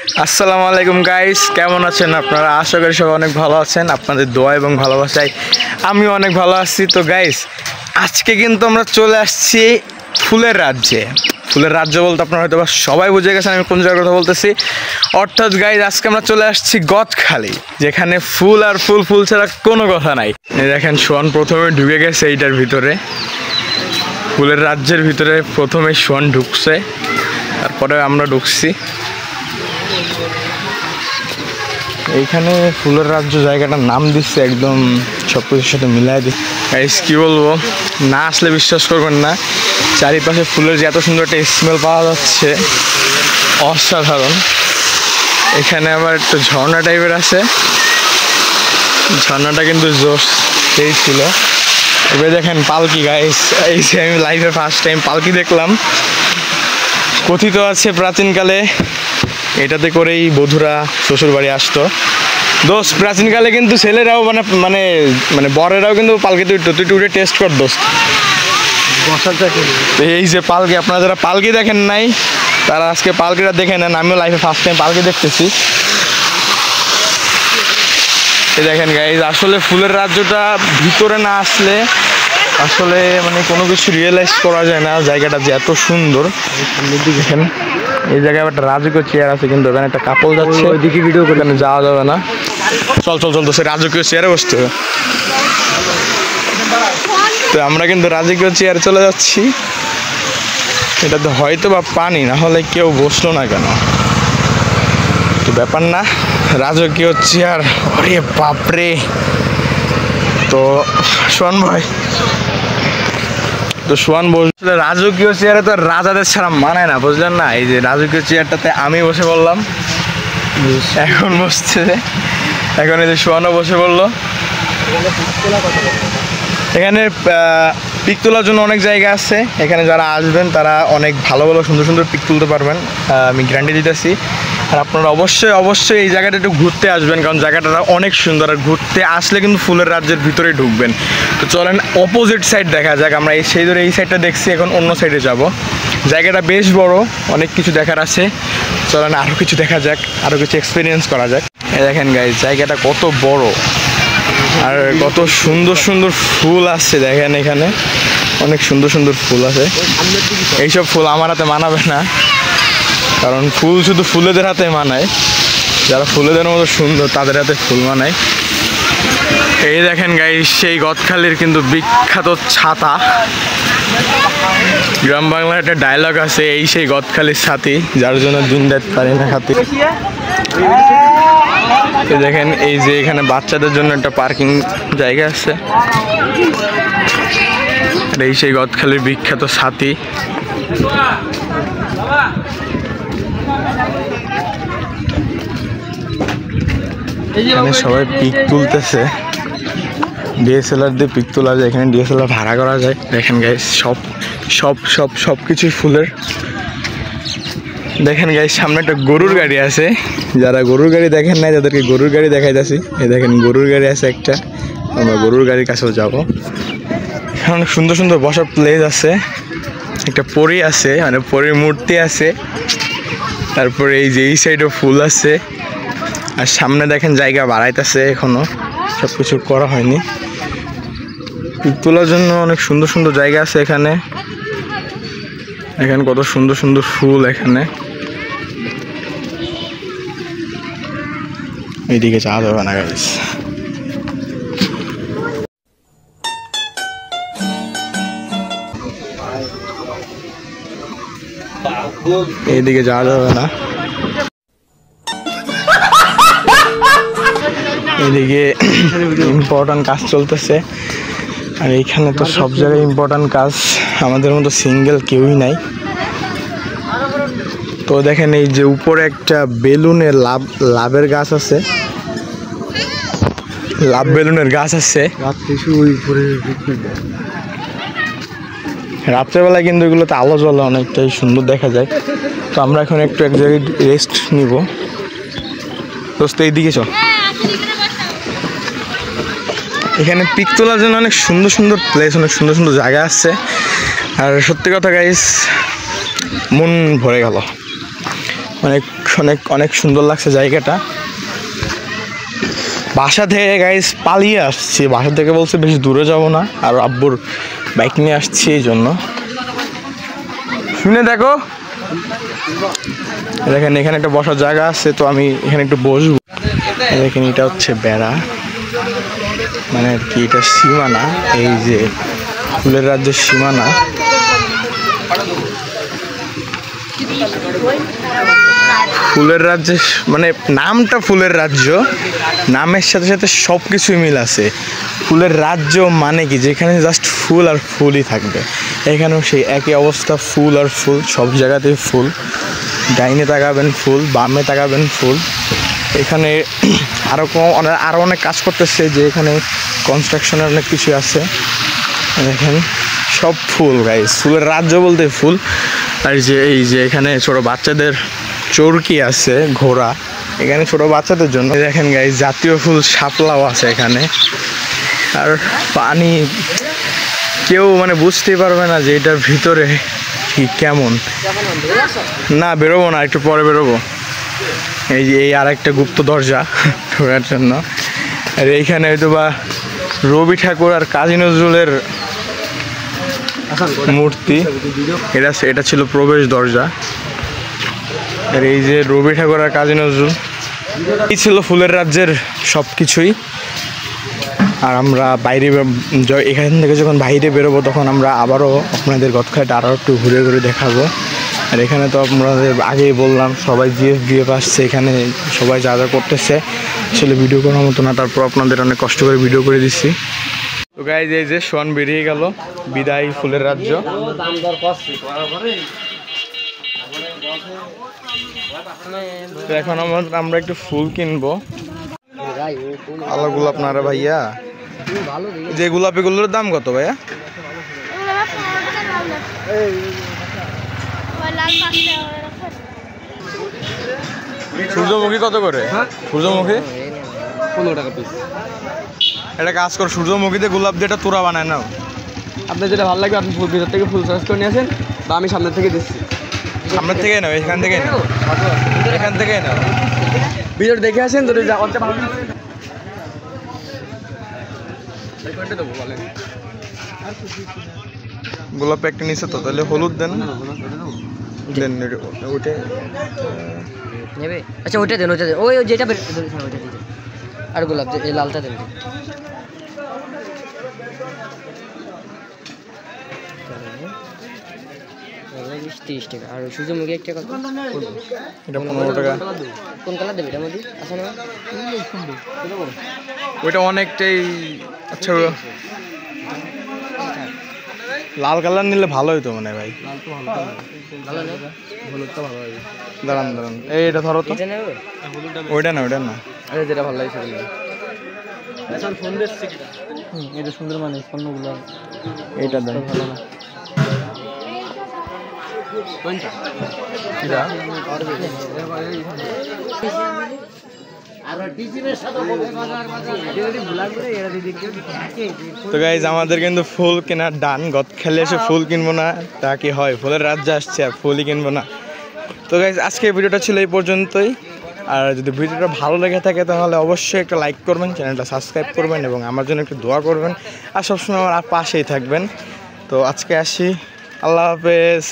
আসসালামু আলাইকুম গাইস, কেমন আছেন আপনারা? আশা করি সবাই অনেক ভালো আছেন। আপনাদের দোয়া এবং ভালোবাসায় আমিও অনেক ভালো আছি। তো গাইস, আজকে কিন্তু আমরা চলে আসছি ফুলের রাজ্যে। ফুলের রাজ্য বলতে আপনারা হয়তো সবাই বুঝে গেছেন আমি কোন জায়গার কথা বলতেছি। অর্থাৎ গাইস, আজকে আমরা চলে আসছি গদখালি, যেখানে ফুল আর ফুল, ফুল ছাড়া কোনো কথা নাই। এই দেখেন, সোহান প্রথমে ঢুকে গেছে এইটার ভিতরে, ফুলের রাজ্যের ভিতরে প্রথমে সোহান ঢুকছে, তারপরে আমরা ঢুকছি। এইখানে ফুলের রাজ্য জায়গাটার নাম দিচ্ছে একদম সব কিছুর সাথে মিলাই দিচ্ছে। গাইস, কী বলবো, না আসলে বিশ্বাস করবেন না, চারিপাশে ফুলের যে এত সুন্দর একটা স্মেল পাওয়া যাচ্ছে, অসাধারণ। এখানে আবার একটু ঝর্ণা টাইপের আছে, ঝর্ণাটা কিন্তু জোশ সেই ছিল। এবার দেখেন পালকি গাইস, এই যে আমি লাইফে ফার্স্ট টাইম পালকি দেখলাম। কথিত আছে প্রাচীনকালে এটাতে করেই বধূরা শ্বশুরবাড়ি আসতো। দোস্ত, প্রাচীনকালে কিন্তু ছেলেরাও মানে মানে মানে বরেরাও কিন্তু পালকিতে উঠতো। তুই উঠে টেস্ট কর দোস্ত। এই যে পালকি, আপনারা যারা পালকি দেখেন নাই তারা আজকে পালকিটা দেখে নেন। আমিও লাইফে ফার্স্ট টাইম পালকি দেখতেছি। এই দেখেন গাইজ, আসলে ফুলের রাজ্যটা ভিতরে না আসলে আসলে মানে কোনো কিছু রিয়েলাইজ করা যায় না জায়গাটা যে এত সুন্দর। দেখেন, এই জায়গায় একটা রাজকীয় চেয়ার আছে, কিন্তু ওখানে একটা কাপল যাচ্ছে, ওইদিকে ভিডিও করে যাওয়া যাবে না। চল চল চল তো, সে রাজকীয় চেয়ারে বসতে হবে। তো আমরা কিন্তু রাজকীয় চেয়ারে চলে যাচ্ছি। এটা তো হয়তো বা পানি, না হলে কেউ বসলো না কেন, তো ব্যাপার না। রাজকীয় চেয়ার, ওরে বাপরে। তো সোহান ভাই, তো সোহান বলছিল রাজকীয় চেয়ারে তো রাজাদের ছাড়া মানায় না, বুঝলেন না? এই যে রাজকীয় চেয়ারটাতে আমি বসে বললাম, এখন বসছে, এখন এই যে সোহানও বসে বললো। এখানে পিক তোলার জন্য অনেক জায়গা আছে, এখানে যারা আসবেন তারা অনেক ভালো ভালো সুন্দর সুন্দর পিক তুলতে পারবেন, আমি গ্যারান্টি দিতেছি। আর আপনারা অবশ্যই অবশ্যই এই জায়গাটা একটু ঘুরতে আসবেন, কারণ জায়গাটা অনেক সুন্দর। আর ঘুরতে আসলে কিন্তু ফুলের রাজ্যের ভিতরে ঢুকবেন। তো চলেন অপোজিট সাইড দেখা যাক। আমরা সেই ধরে এই সাইডটা দেখছি, এখন অন্য সাইডে যাব। জায়গাটা বেশ বড়, অনেক কিছু দেখার আছে। চলেন আরও কিছু দেখা যাক, আরও কিছু এক্সপিরিয়েন্স করা যাক। এই দেখেন গাইস, জায়গাটা কত বড় আর কত সুন্দর সুন্দর ফুল আছে। দেখেন এখানে অনেক সুন্দর সুন্দর ফুল আছে। এইসব ফুল আমার হাতে মানাবে না, কারণ ফুল শুধু ফুলেদের হাতে মানায়, যারা ফুলেদের মতো সুন্দর তাদের হাতে ফুল মানায়। এই দেখেন গাইস, সেই গদখালির কিন্তু বিখ্যাত ছাতা। গ্রাম বাংলার একটা ডায়লগ আছে, এই সেই গদখালির ছাতি, যার জন্য দিন রাত পারি না খাতি। দেখেন, এই যে এখানে বাচ্চাদের জন্য একটা পার্কিং জায়গা আছে। এই সেই গদখালির বিখ্যাত ছাতি। এখানে সবাই পিক তুলতেছে, ডিএসএলআর দিয়ে পিক তোলা যায়, এখানে ডিএসএলআর ভাড়া করা যায়। দেখেন গাইস, সব সব সব সব কিছুই ফুলের। দেখেন গাইস, সামনে একটা গরুর গাড়ি আছে, যারা গরুর গাড়ি দেখেন নাই তাদেরকে গরুর গাড়ি দেখাইতেছি। এই দেখেন গরুর গাড়ি আছে একটা, আমরা গরুর গাড়ির কাছেও যাবো। এখানে অনেক সুন্দর সুন্দর বসার প্লেস আছে, একটা পরী আছে, মানে পরীর মূর্তি আছে। তারপরে এই যে এই সাইডেও ফুল আছে। আর সামনে দেখেন জায়গা বাড়াইতেছে, এখনো সব কিছু করা হয়নি। পিক তোলার জন্য অনেক সুন্দর সুন্দর জায়গা আছে এখানে। এখানে কত সুন্দর সুন্দর ফুল। এখানে এইদিকে যাওয়া যাবে না গাইস, এইদিকে যাওয়া যাবে না। এদিকে ইম্পর্টেন্ট কাজ চলতেছে, আর এইখানে তো সব জায়গায় ইম্পর্টেন্ট কাজ, আমাদের মতো সিঙ্গেল কেউই নাই। তো দেখেন, এই যে উপরে একটা বেলুনের লাভের গাছ আছে, লাভ বেলুনের গাছ আছে। রাত্রেবেলায় কিন্তু এগুলোতে আলো জ্বলে, অনেকটাই সুন্দর দেখা যায়। তো আমরা এখন একটু এক জায়গায় রেস্ট নিব। দোস্ত এইদিকে চল, এখানে পিক তোলার জন্য অনেক সুন্দর সুন্দর প্লেস, অনেক সুন্দর সুন্দর জায়গা আছে। আর সত্যি কথা গাইস, মন ভরে গেল। মানে অনেক অনেক সুন্দর লাগছে জায়গাটা। বাসা থেকে গাইস পালিয়ে আসছি, বাসা থেকে বলছে বেশি দূরে যাব না, আর আব্বুর বাইক নিয়ে আসছি এই জন্য। শুনে দেখো দেখেন এখানে একটা বসার জায়গা আছে, তো আমি এখানে একটু বসবো। দেখেন এটা হচ্ছে বেড়া, মানে আর কি এটা সীমানা, এই যে ফুলের রাজ্যের সীমানা। ফুলের রাজ্যে মানে নামটা ফুলের রাজ্য, নামের সাথে সাথে সব কিছুই মিল আছে। ফুলের রাজ্য মানে কি, যেখানে জাস্ট ফুল আর ফুলই থাকবে। এখানেও সেই একই অবস্থা, ফুল আর ফুল, সব জায়গাতেই ফুল। ডাইনে তাকাবেন ফুল, বামে তাকাবেন ফুল। এখানে আরও অনেক কাজ করতেছে, যে এখানে কনস্ট্রাকশনের অনেক কিছু আছে। দেখেন সব ফুল গাইস, ফুলের রাজ্য বলতে ফুল। আর এই যে এখানে ছোট বাচ্চাদের চরকি আছে, ঘোড়া, এখানে ছোট বাচ্চাদের জন্য। দেখেন গাইস জাতীয় ফুল শাপলাও আছে এখানে। আর পানি কেউ মানে বুঝতেই পারবে না যে এটার ভিতরে কি কেমন। না বেরোবো না, একটু পরে বেরোবো। এই যে এই আর একটা গুপ্ত দরজা ঢোকার জন্য। আর এইখানে হয়তো বা রবি ঠাকুর আর কাজী নজরুলের মূর্তি, এটা ছিল প্রবেশ দরজা। আর এই যে রবি ঠাকুর আর কাজী নজরুল, এই ছিল ফুলের রাজ্যের সব কিছুই। আর আমরা বাইরে এখান থেকে যখন বাইরে বেরোবো তখন আমরা আবারও আপনাদের গদখালিটা আরও একটু ঘুরে ঘুরে দেখাবো। আর এখানে তো আপনাদের আগেই বললাম সবাই জিএফ আসছে, এখানে সবাই যা যা করতেছে আসলে ভিডিও করার মতো না, তারপর আপনাদের অনেক কষ্ট করে ভিডিও করে দিচ্ছি। তো গাইজ এই যে সোয়ান বেরিয়ে গেল, বিদায় ফুলের রাজ্য। এখন আমরা একটু ফুল কিনবো। আলো গোলাপ না রে ভাইয়া, যে গোলাপি গুলোর দাম কত ভাইয়া? সূর্যমুখী কত করে? সূর্যমুখী 15 টাকা পিস। এটা কাজ কর, সূর্যমুখীতে গোলাপ দিয়ে তোরা বানায় নাও। আপনার যেটা ভালো লাগবে আপনি ফুল ভিতর থেকে ফুল চয়েস করে নিয়ে আসেন, বা আমি সামনের থেকে দিচ্ছি। সামনের থেকে নাও, এখান থেকে নাও, এখান থেকে নাও, ভিতর দেখে আসেন। যদি গোলাপ একটা নিচে তো, তাহলে হলুদ দেন, দেন ওইটা নেবে। আচ্ছা ওইটা দেন, ওইটা দেন, ওই যেটা ওইটা দিন। আর গোলাপ এই লালটা দেন। 30 টাকা। আর সূর্যমুখী একটা কত? এটা 15 টাকা। কোন কালার দেবে? এটার মধ্যে আছে না? ওইটা অনেকটাই আচ্ছা, লাল কালার নিলে ভালো হইতো মানে ভাই। ভালো না, হলুদটা ভালো লাগে। দাঁড়ান দাঁড়ান, এটা ধরো তো। এটা নেবে? ওইটা না, ওইটা না, আরে যেটা ভালো লাগে সেটা নেবে। আচ্ছা ফোন দিচ্ছি কিটা। এটা সুন্দর মানে স্বর্ণগুলো। এইটা দেন। ভালো না কোনটা? এটা তো গাইজ আমাদের কিন্তু ফুল কেনার ডান। গদখালি এসে ফুল কিনবো না তা কি হয়? ফুলের রাজ্য আসছে আর ফুলই কিনবো না। তো গাইজ আজকে ভিডিওটা ছিল এই পর্যন্তই। আর যদি ভিডিওটা ভালো লেগে থাকে তাহলে অবশ্যই একটা লাইক করবেন, চ্যানেলটা সাবস্ক্রাইব করবেন এবং আমার জন্য একটু দোয়া করবেন। আর সবসময় আমার পাশেই থাকবেন। তো আজকে আসি, আল্লাহ হাফেজ।